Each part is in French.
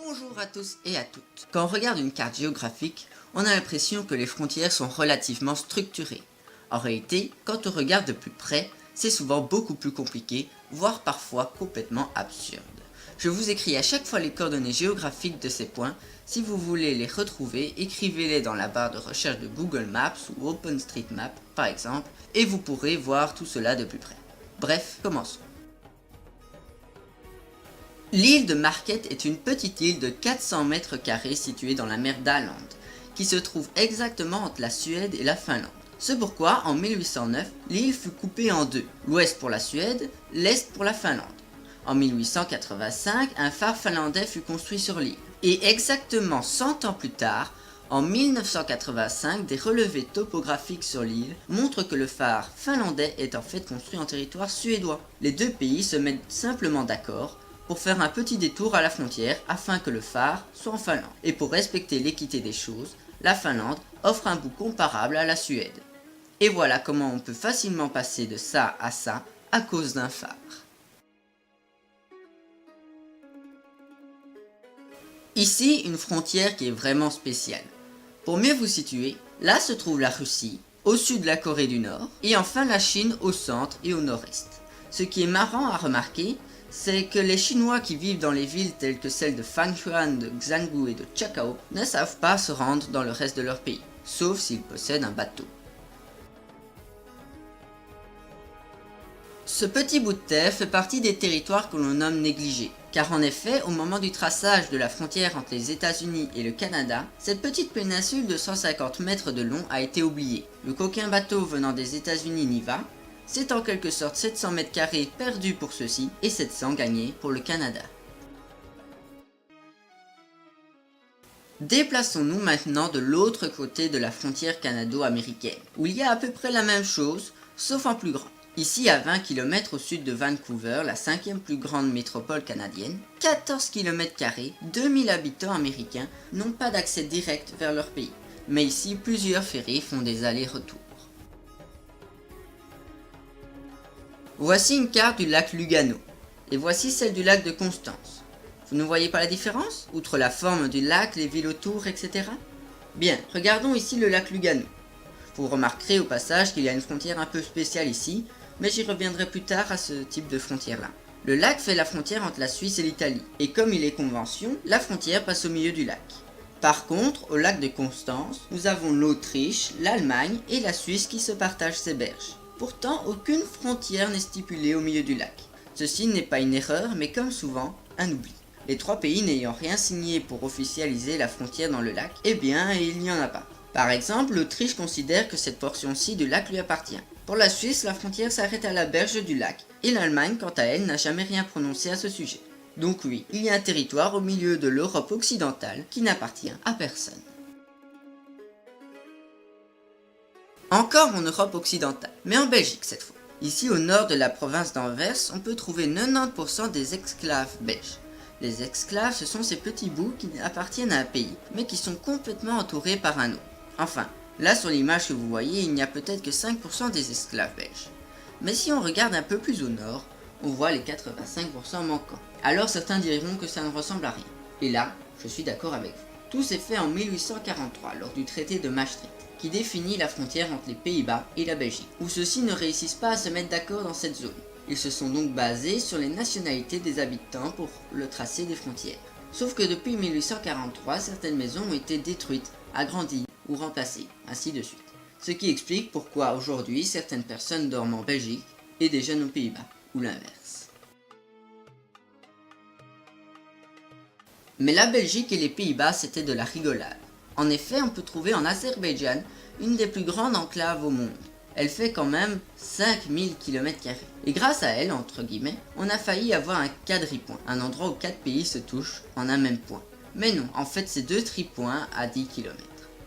Bonjour à tous et à toutes. Quand on regarde une carte géographique, on a l'impression que les frontières sont relativement structurées. En réalité, quand on regarde de plus près, c'est souvent beaucoup plus compliqué, voire parfois complètement absurde. Je vous écris à chaque fois les coordonnées géographiques de ces points. Si vous voulez les retrouver, écrivez-les dans la barre de recherche de Google Maps ou OpenStreetMap par exemple, et vous pourrez voir tout cela de plus près. Bref, commençons. L'île de Marquette est une petite île de 400 mètres carrés située dans la mer d'Åland, qui se trouve exactement entre la Suède et la Finlande. C'est pourquoi, en 1809, l'île fut coupée en deux, l'ouest pour la Suède, l'est pour la Finlande. En 1885, un phare finlandais fut construit sur l'île. Et exactement 100 ans plus tard, en 1985, des relevés topographiques sur l'île montrent que le phare finlandais est en fait construit en territoire suédois. Les deux pays se mettent simplement d'accord pour faire un petit détour à la frontière afin que le phare soit en Finlande. Et pour respecter l'équité des choses, la Finlande offre un bout comparable à la Suède. Et voilà comment on peut facilement passer de ça à cause d'un phare. Ici, une frontière qui est vraiment spéciale. Pour mieux vous situer, là se trouve la Russie, au sud de la Corée du Nord, et enfin la Chine au centre et au nord-est. Ce qui est marrant à remarquer, c'est que les Chinois qui vivent dans les villes telles que celles de Fangchuan, de Xianggu et de Chacao ne savent pas se rendre dans le reste de leur pays, sauf s'ils possèdent un bateau. Ce petit bout de terre fait partie des territoires que l'on nomme négligés, car en effet, au moment du traçage de la frontière entre les États-Unis et le Canada, cette petite péninsule de 150 mètres de long a été oubliée. Le qu'aucun bateau venant des États-Unis n'y va. C'est en quelque sorte 700 mètres carrés perdus pour ceux-ci et 700 gagnés pour le Canada. Déplaçons-nous maintenant de l'autre côté de la frontière canado-américaine, où il y a à peu près la même chose, sauf en plus grand. Ici, à 20 km au sud de Vancouver, la 5e plus grande métropole canadienne, 14 km², 2000 habitants américains n'ont pas d'accès direct vers leur pays. Mais ici, plusieurs ferries font des allers-retours. Voici une carte du lac Lugano, et voici celle du lac de Constance. Vous ne voyez pas la différence, outre la forme du lac, les villes autour, etc. Bien, regardons ici le lac Lugano. Vous remarquerez au passage qu'il y a une frontière un peu spéciale ici, mais j'y reviendrai plus tard à ce type de frontière-là. Le lac fait la frontière entre la Suisse et l'Italie, et comme il est convention, la frontière passe au milieu du lac. Par contre, au lac de Constance, nous avons l'Autriche, l'Allemagne et la Suisse qui se partagent ces berges. Pourtant, aucune frontière n'est stipulée au milieu du lac. Ceci n'est pas une erreur, mais comme souvent, un oubli. Les trois pays n'ayant rien signé pour officialiser la frontière dans le lac, eh bien, il n'y en a pas. Par exemple, l'Autriche considère que cette portion-ci du lac lui appartient. Pour la Suisse, la frontière s'arrête à la berge du lac, et l'Allemagne, quant à elle, n'a jamais rien prononcé à ce sujet. Donc oui, il y a un territoire au milieu de l'Europe occidentale qui n'appartient à personne. Encore en Europe occidentale, mais en Belgique cette fois. Ici au nord de la province d'Anvers, on peut trouver 90% des exclaves belges. Les exclaves, ce sont ces petits bouts qui appartiennent à un pays, mais qui sont complètement entourés par un autre. Enfin, là sur l'image que vous voyez, il n'y a peut-être que 5% des esclaves belges. Mais si on regarde un peu plus au nord, on voit les 85% manquants. Alors certains diront que ça ne ressemble à rien. Et là, je suis d'accord avec vous. Tout s'est fait en 1843, lors du traité de Maastricht, qui définit la frontière entre les Pays-Bas et la Belgique, où ceux-ci ne réussissent pas à se mettre d'accord dans cette zone. Ils se sont donc basés sur les nationalités des habitants pour le tracé des frontières. Sauf que depuis 1843, certaines maisons ont été détruites, agrandies ou remplacées, ainsi de suite. Ce qui explique pourquoi aujourd'hui certaines personnes dorment en Belgique et des jeunes aux Pays-Bas, ou l'inverse. Mais la Belgique et les Pays-Bas, c'était de la rigolade. En effet, on peut trouver en Azerbaïdjan une des plus grandes enclaves au monde. Elle fait quand même 5000 km². Et grâce à elle, entre guillemets, on a failli avoir un quadripoint, un endroit où 4 pays se touchent en un même point. Mais non, en fait c'est 2 tripoints à 10 km.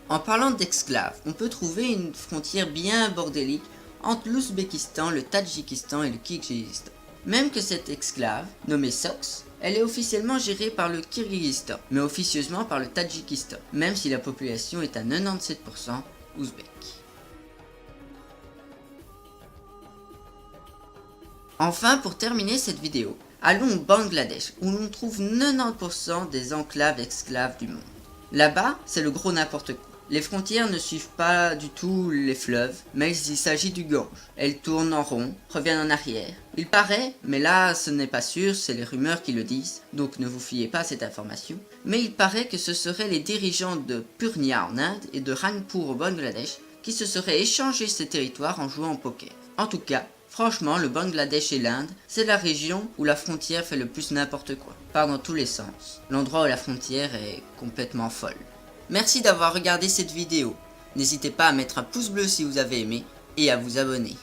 En parlant d'exclaves, on peut trouver une frontière bien bordélique entre l'Ouzbékistan, le Tadjikistan et le Kirghizistan. Même que cette exclave, nommée Sox, elle est officiellement gérée par le Kirghizistan, mais officieusement par le Tadjikistan, même si la population est à 97% ouzbek. Enfin, pour terminer cette vidéo, Allons au Bangladesh, où l'on trouve 90% des enclaves esclaves du monde. Là-bas, c'est le gros n'importe quoi. Les frontières ne suivent pas du tout les fleuves, mais il s'agit du Gange. Elles tournent en rond, reviennent en arrière. Il paraît, mais là ce n'est pas sûr, c'est les rumeurs qui le disent, donc ne vous fiez pas à cette information, mais il paraît que ce seraient les dirigeants de Purnia en Inde et de Rangpur au Bangladesh qui se seraient échangés ces territoires en jouant au poker. En tout cas, franchement, le Bangladesh et l'Inde, c'est la région où la frontière fait le plus n'importe quoi, part dans tous les sens. L'endroit où la frontière est complètement folle. Merci d'avoir regardé cette vidéo. N'hésitez pas à mettre un pouce bleu si vous avez aimé et à vous abonner.